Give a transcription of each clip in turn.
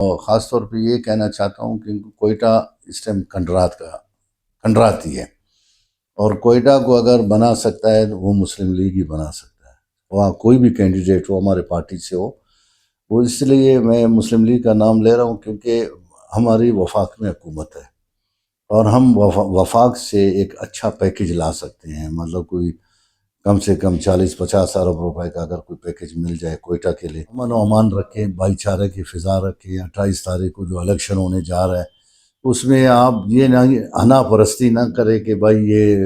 اور خاص طور پہ یہ کہنا چاہتا ہوں کہ کوئٹہ اس ٹائم کھنڈراتی ہے، اور کوئٹہ کو اگر بنا سکتا ہے تو وہ مسلم لیگ ہی بنا سکتا ہے، وہاں کوئی بھی کینڈیڈیٹ ہو ہمارے پارٹی سے ہو۔ وہ اس لیے میں مسلم لیگ کا نام لے رہا ہوں کیونکہ ہماری وفاق میں حکومت ہے، اور ہم وفاق سے ایک اچھا پیکیج لا سکتے ہیں، مطلب کوئی کم سے کم 40-50 ارب روپے کا اگر کوئی پیکیج مل جائے کوئٹہ کے لیے، امن و امان رکھیں، بھائی چارے کی فضا رکھیں۔ 28 تاریخ کو جو الیکشن ہونے جا رہا ہے اس میں آپ یہ نہ انا پرستی نہ کرے کہ بھائی یہ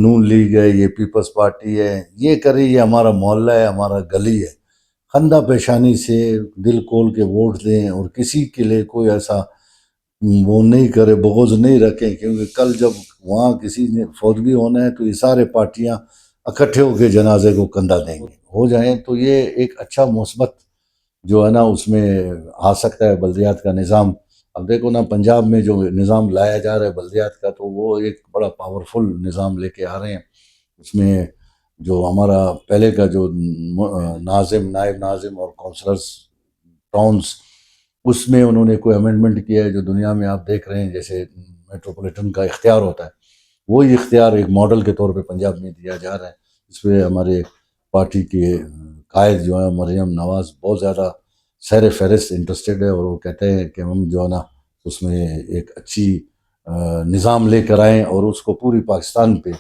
نون لیگ ہے، یہ پیپلز پارٹی ہے، یہ کرے، یہ ہمارا محلہ ہے، ہمارا گلی ہے۔ خندہ پیشانی سے دل کھول کے ووٹ دیں، اور کسی کے لیے کوئی ایسا وہ نہیں کرے، بغض نہیں رکھیں، کیونکہ کل جب وہاں کسی نے فوت بھی ہونا ہے تو یہ سارے پارٹیاں اکٹھے ہو کے جنازے کو کندھا دیں گے ہو جائیں، تو یہ ایک اچھا مثبت جو ہے نا اس میں آ سکتا ہے بلدیات کا نظام۔ اب دیکھو نا پنجاب میں جو نظام لایا جا رہا ہے بلدیات کا، تو وہ ایک بڑا پاورفل نظام لے کے آ رہے ہیں۔ اس میں جو ہمارا پہلے کا جو ناظم، نائب ناظم اور کونسلرز ٹاؤنز، اس میں انہوں نے کوئی امینڈمنٹ کیا ہے جو دنیا میں آپ دیکھ رہے ہیں، جیسے میٹروپولیٹن کا اختیار ہوتا ہے، وہی اختیار ایک ماڈل کے طور پہ پنجاب میں دیا جا رہا ہے۔ اس پہ ہمارے پارٹی کے قائد جو ہے مریم نواز بہت زیادہ سیر فہرست انٹرسٹیڈ ہے، اور وہ کہتے ہیں کہ ہم جو ہے نا اس میں ایک اچھی نظام لے کر آئیں، اور اس کو پوری پاکستان پہ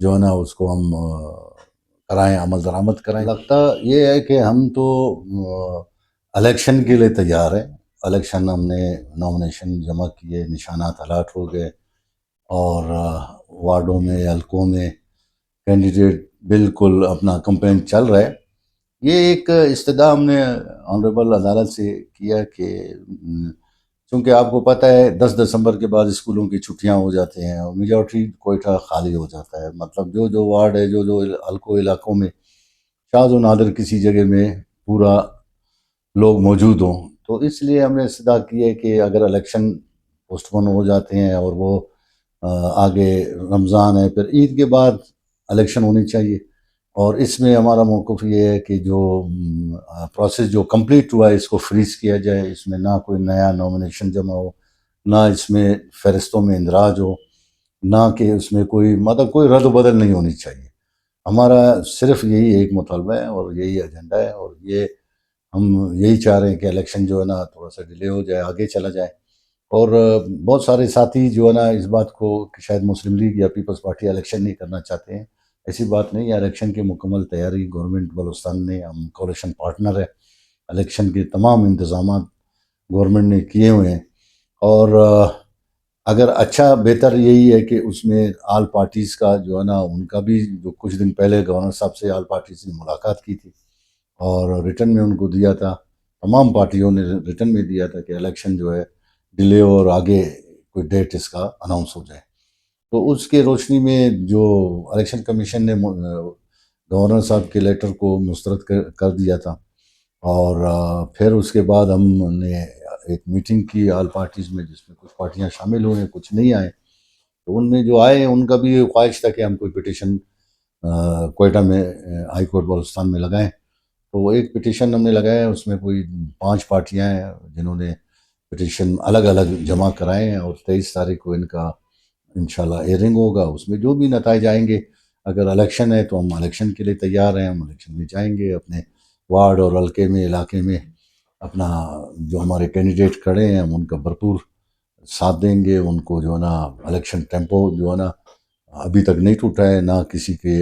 جو ہے نا اس کو ہم کرائیں، عمل درآمد کرائیں۔ لگتا یہ ہے کہ ہم تو الیکشن کے لیے تیار ہیں۔ الیکشن ہم نے نامنیشن جمع کیے، نشانات الاٹ ہو گئے، اور وارڈوں میں، حلقوں میں کینڈیڈیٹ بالکل اپنا کمپین چل رہا ہے۔ یہ ایک استدعا ہم نے آنریبل عدالت سے کیا کہ چونکہ آپ کو پتہ ہے 10 دسمبر کے بعد اسکولوں کی چھٹیاں ہو جاتے ہیں، اور میجورٹی کوئٹہ خالی ہو جاتا ہے، مطلب جو وارڈ ہے، جو حلقوں علاقوں میں شاذ و نادر کسی جگہ میں پورا لوگ موجود ہوں، تو اس لیے ہم نے استدعا کی ہے کہ اگر الیکشن پوسٹ پون ہو جاتے ہیں، اور وہ آگے رمضان ہے، پھر عید کے بعد الیکشن ہونی چاہیے، اور اس میں ہمارا موقف یہ ہے کہ جو پروسیس جو کمپلیٹ ہوا ہے اس کو فریز کیا جائے، اس میں نہ کوئی نیا نامنیشن جمع ہو، نہ اس میں فہرستوں میں اندراج ہو، نہ کہ اس میں کوئی مطلب کوئی رد و بدل نہیں ہونی چاہیے۔ ہمارا صرف یہی ایک مطالبہ ہے اور یہی ایجنڈا ہے، اور یہ ہم یہی چاہ رہے ہیں کہ الیکشن جو ہے نا تھوڑا سا ڈیلے ہو جائے، آگے چلا جائے۔ اور بہت سارے ساتھی جو ہے نا اس بات کو کہ شاید مسلم لیگ یا پیپلز پارٹی الیکشن نہیں کرنا چاہتے ہیں، ایسی بات نہیں ہے۔ الیکشن کی مکمل تیاری گورنمنٹ بلوچستان نے، ہم کولیشن پارٹنر ہے، الیکشن کے تمام انتظامات گورنمنٹ نے کیے ہوئے ہیں، اور اگر اچھا بہتر یہی ہے کہ اس میں آل پارٹیز کا جو ہے نا ان کا بھی جو کچھ دن پہلے گورنر صاحب سے آل پارٹیز نے ملاقات کی تھی، اور ریٹن میں ان کو دیا تھا، تمام پارٹیوں نے ریٹن میں دیا تھا کہ الیکشن جو ہے ڈیلے اور آگے کوئی ڈیٹ اس کا اناؤنس ہو جائے۔ تو اس کے روشنی میں جو الیکشن کمیشن نے گورنر صاحب کے لیٹر کو مسترد کر دیا تھا، اور پھر اس کے بعد ہم نے ایک میٹنگ کی آل پارٹیز میں، جس میں کچھ پارٹیاں شامل ہوئے، کچھ نہیں آئے، تو ان میں جو آئے ان کا بھی یہ خواہش تھا کہ ہم کوئی پٹیشن کوئٹہ میں ہائی کورٹ بلوچستان میں لگائیں۔ تو وہ ایک پٹیشن ہم نے لگایا، اس میں کوئی 5 پارٹیاں ہیں جنہوں نے پٹیشن الگ الگ جمع کرائے ہیں، اور 23 تاریخ کو ان کا انشاءاللہ ایئرنگ ہوگا۔ اس میں جو بھی نتائج آئیں گے، اگر الیکشن ہے تو ہم الیکشن کے لیے تیار ہیں، ہم الیکشن میں جائیں گے، اپنے وارڈ اور حلقے میں، علاقے میں اپنا جو ہمارے کینڈیڈیٹ کھڑے ہیں ہم ان کا بھرپور ساتھ دیں گے۔ ان کو جو ہے نا الیکشن ٹیمپو جو ہے نا ابھی تک نہیں ٹوٹا ہے، نہ کسی کے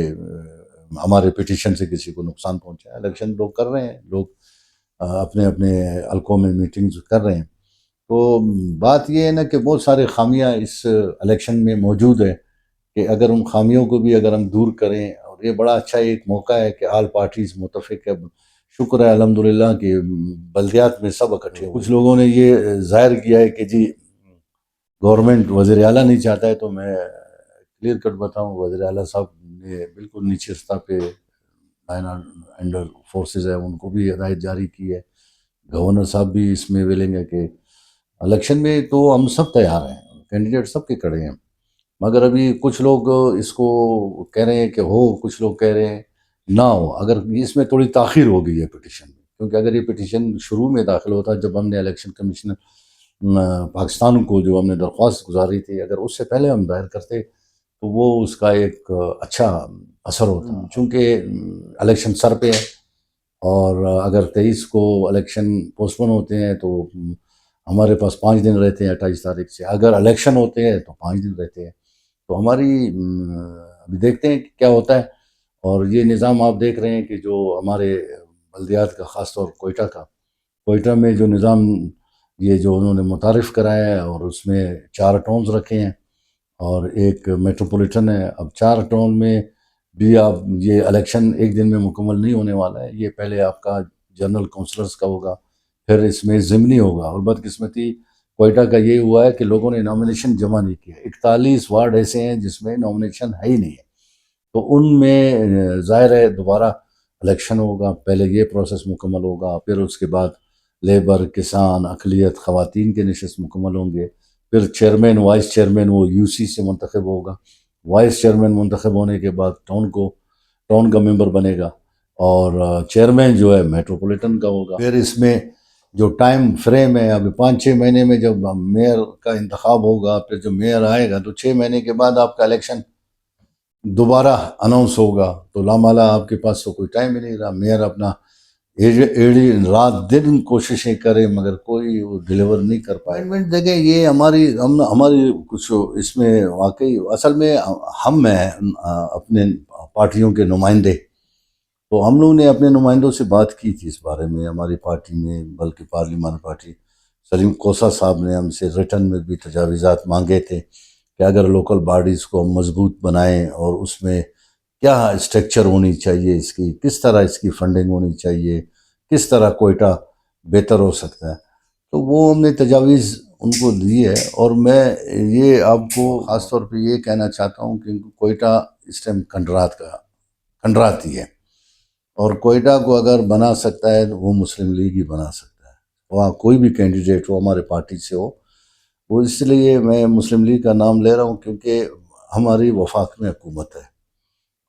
ہمارے پٹیشن سے کسی کو نقصان پہنچا ہے۔ الیکشن لوگ کر رہے ہیں، لوگ اپنے اپنے حلقوں میں میٹنگز کر رہے ہیں۔ تو بات یہ ہے نا کہ بہت سارے خامیاں اس الیکشن میں موجود ہے، کہ اگر ان خامیوں کو بھی اگر ہم دور کریں، اور یہ بڑا اچھا ایک موقع ہے کہ آل پارٹیز متفق ہے، شکر ہے الحمدللہ کہ بلدیات میں سب اکٹھے ہیں۔ کچھ لوگوں نے یہ ظاہر کیا ہے کہ جی گورنمنٹ وزیر اعلیٰ نہیں چاہتا ہے، تو میں کلیئر کٹ بتاؤں، وزیر اعلیٰ صاحب نے بالکل نیچے سطح پہ لائن انڈر فورسز ہے، ان کو بھی ہدایت جاری کی ہے۔ گورنر صاحب بھی اس میں ویلنگ ہے کہ الیکشن میں تو ہم سب تیار ہیں، کینڈیڈیٹ سب کے کھڑے ہیں، مگر ابھی کچھ لوگ اس کو کہہ رہے ہیں کہ ہو، کچھ لوگ کہہ رہے ہیں نہ ہو۔ اگر اس میں تھوڑی تاخیر ہو گئی ہے پٹیشن میں، کیونکہ اگر یہ پٹیشن شروع میں داخل ہوتا جب ہم نے الیکشن کمیشن پاکستان کو جو ہم نے درخواست گزاری تھی، اگر اس سے پہلے ہم دائر کرتے تو وہ اس کا ایک اچھا اثر ہوتا، چونکہ الیکشن سر پہ ہے، اور اگر 23 کو الیکشن پوسٹ پون ہوتے ہیں تو ہمارے پاس 5 دن رہتے ہیں 28 تاریخ سے، اگر الیکشن ہوتے ہیں تو 5 دن رہتے ہیں، تو ہماری ابھی دیکھتے ہیں کہ کیا ہوتا ہے۔ اور یہ نظام آپ دیکھ رہے ہیں کہ جو ہمارے بلدیات کا، خاص طور کوئٹہ میں جو نظام یہ جو انہوں نے متعارف کرایا ہے، اور اس میں 4 ٹاؤنز رکھے ہیں اور ایک میٹروپولیٹن ہے۔ اب 4 ٹاؤن میں بھی آپ یہ الیکشن ایک دن میں مکمل نہیں ہونے والا ہے، یہ پہلے آپ کا جنرل کونسلرز کا ہوگا، پھر اس میں ضمنی ہوگا، اور بدقسمتی کوئٹہ کا یہ ہوا ہے کہ لوگوں نے نامینیشن جمع نہیں کیا۔ 41 وارڈ ایسے ہیں جس میں نامینیشن ہے ہی نہیں ہے، تو ان میں ظاہر ہے دوبارہ الیکشن ہوگا، پہلے یہ پروسیس مکمل ہوگا، پھر اس کے بعد لیبر، کسان، اقلیت، خواتین کے نشست مکمل ہوں گے، پھر چیئرمین، وائس چیئرمین وہ یو سی سے منتخب ہوگا، وائس چیئرمین منتخب ہونے کے بعد ٹاؤن کا ممبر بنے گا، اور چیئرمین جو ہے میٹروپولیٹن کا ہوگا۔ پھر اس میں جو ٹائم فریم ہے، ابھی 5-6 مہینے میں جب میئر کا انتخاب ہوگا، پھر جب میئر آئے گا تو 6 مہینے کے بعد آپ کا الیکشن دوبارہ اناؤنس ہوگا، تو لامالا آپ کے پاس تو کوئی ٹائم ہی نہیں رہا۔ میئر اپنا ایڑی رات دن کوششیں کرے مگر کوئی وہ ڈیلیور نہیں کر پائے۔ اپوائنٹمنٹ دیکھیں، یہ ہماری کچھ اس میں واقعی اصل میں ہم ہیں اپنے پارٹیوں کے نمائندے، تو ہم لوگوں نے اپنے نمائندوں سے بات کی تھی اس بارے میں، ہماری پارٹی میں، بلکہ پارلیمان پارٹی سلیم کوسہ صاحب نے ہم سے ریٹن میں بھی تجاویزات مانگے تھے کہ اگر لوکل باڈیز کو مضبوط بنائیں اور اس میں کیا اسٹرکچر ہونی چاہیے، اس کی کس طرح اس کی فنڈنگ ہونی چاہیے، کس طرح کوئٹہ بہتر ہو سکتا ہے، تو وہ ہم نے تجاویز ان کو دی ہے۔ اور میں یہ آپ کو خاص طور پہ یہ کہنا چاہتا ہوں کہ کوئٹہ اس ٹائم کنڈراتی ہے، اور کوئٹہ کو اگر بنا سکتا ہے تو وہ مسلم لیگ ہی بنا سکتا ہے، وہاں کوئی بھی کینڈیڈیٹ ہو ہمارے پارٹی سے ہو، وہ اس لیے میں مسلم لیگ کا نام لے رہا ہوں کیونکہ ہماری وفاق میں حکومت ہے،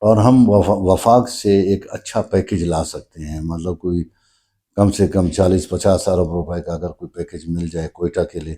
اور ہم وفاق سے ایک اچھا پیکیج لا سکتے ہیں، مطلب کوئی کم سے کم 40-50 ارب روپے کا اگر کوئی پیکیج مل جائے کوئٹہ کے لیے